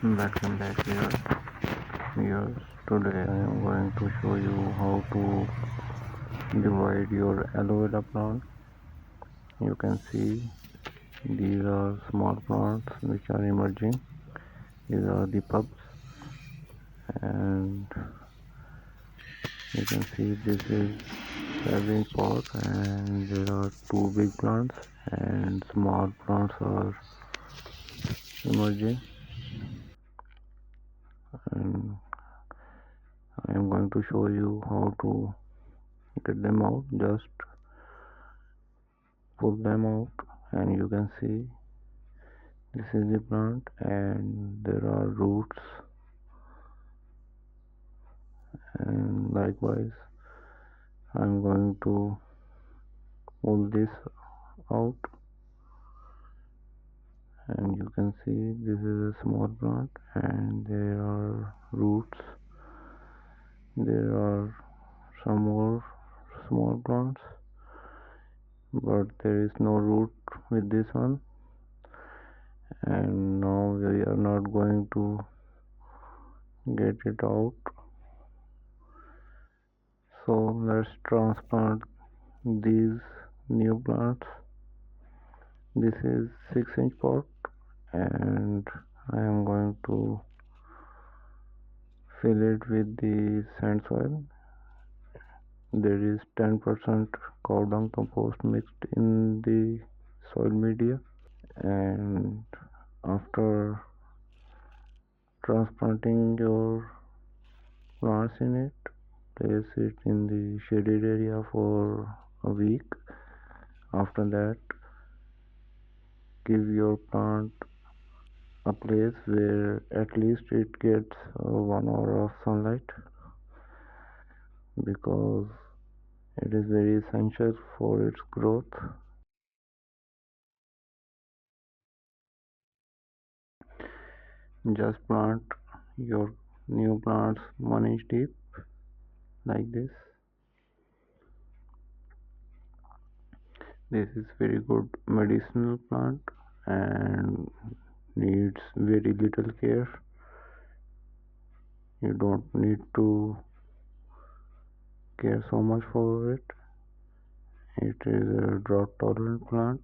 Welcome back here. Yes, today I am going to show you how to divide your aloe vera plant. You can see these are small plants which are emerging. These are the pups, and you can see this is flowering pot, and there are two big plants and small plants are emerging. And I am going to show you how to get them out. Just pull them out, and you can see this is the plant and there are roots, and likewise I'm going to pull this out, and you can see this is a small plant and there are roots. There are some more small plants, but there is no root with this one. And now we are not going to get it out, so let's transplant these new plants. This is 6-inch pot, and I am going to fill it with the sand soil. There is 10% cow dung compost mixed in the soil media, and after transplanting your plants in it, place it in the shaded area for a week. After that, give your plant a place where at least it gets 1 hour of sunlight, because it is very essential for its growth. Just plant your new plants 1 inch deep like this. This is very good medicinal plant and needs very little care. You don't need to care so much for it. It is a drought tolerant plant,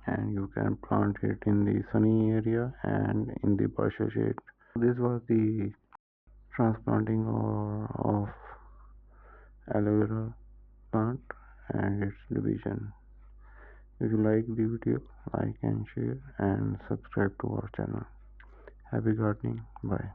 and you can plant it in the sunny area and in the partial shade. This was the transplanting of aloe vera plant and its division. If you like the video, like and share and subscribe to our channel. Happy gardening. Bye.